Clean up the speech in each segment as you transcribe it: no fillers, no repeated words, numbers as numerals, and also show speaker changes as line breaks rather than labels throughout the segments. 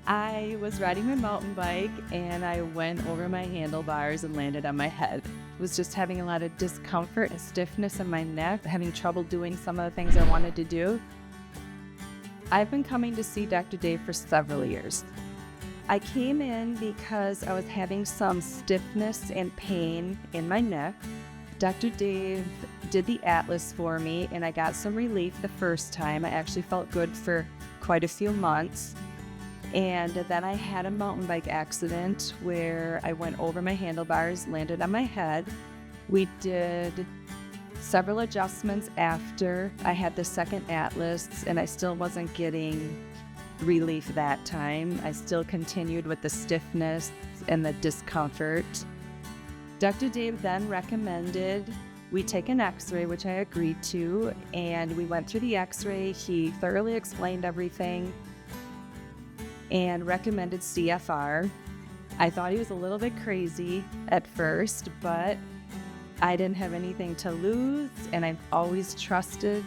I was riding my mountain bike and I went over my handlebars and landed on my head. Was just having a lot of discomfort and stiffness in my neck, having trouble doing some of the things I wanted to do. I've been coming to see Dr. Dave for several years. I came in because I was having some stiffness and pain in my neck. Dr. Dave did the Atlas for me and I got some relief the first time. I actually felt good for quite a few months. And then I had a mountain bike accident where I went over my handlebars, landed on my head. We did several adjustments after I had the second Atlas, and I still wasn't getting relief that time. I still continued with the stiffness and the discomfort. Dr. Dave then recommended we take an x-ray, which I agreed to, and we went through the x-ray. He thoroughly explained everything and recommended CFR. I thought he was a little bit crazy at first, but I didn't have anything to lose, and I've always trusted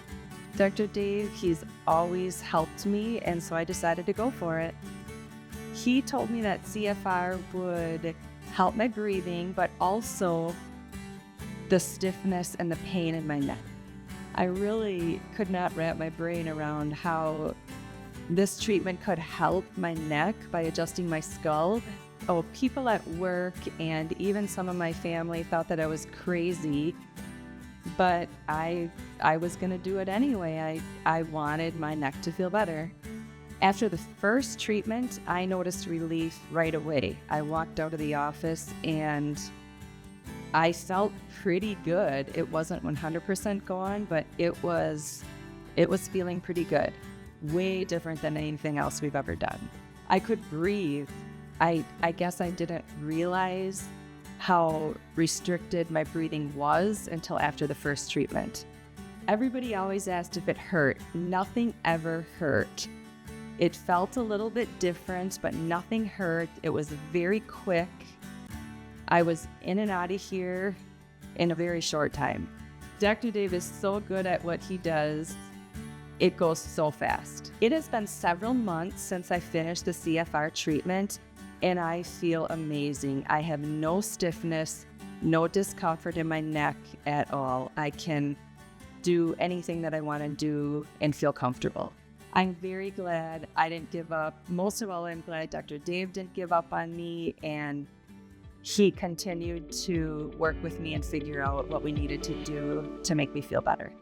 Dr. Dave. He's always helped me, and so I decided to go for it. He told me that CFR would help my breathing, but also the stiffness and the pain in my neck. I really could not wrap my brain around how this treatment could help my neck by adjusting my skull. Oh, people at work and even some of my family thought that I was crazy, but I was gonna do it anyway. I wanted my neck to feel better. After the first treatment, I noticed relief right away. I walked out of the office and I felt pretty good. It wasn't 100% gone, but it was feeling pretty good. Way different than anything else we've ever done. I could breathe. I guess I didn't realize how restricted my breathing was until after the first treatment. Everybody always asked if it hurt. Nothing ever hurt. It felt a little bit different, but nothing hurt. It was very quick. I was in and out of here in a very short time. Dr. Dave is so good at what he does. It goes so fast. It has been several months since I finished the CFR treatment, and I feel amazing. I have no stiffness, no discomfort in my neck at all. I can do anything that I want to do and feel comfortable. I'm very glad I didn't give up. Most of all, I'm glad Dr. Dave didn't give up on me, and he continued to work with me and figure out what we needed to do to make me feel better.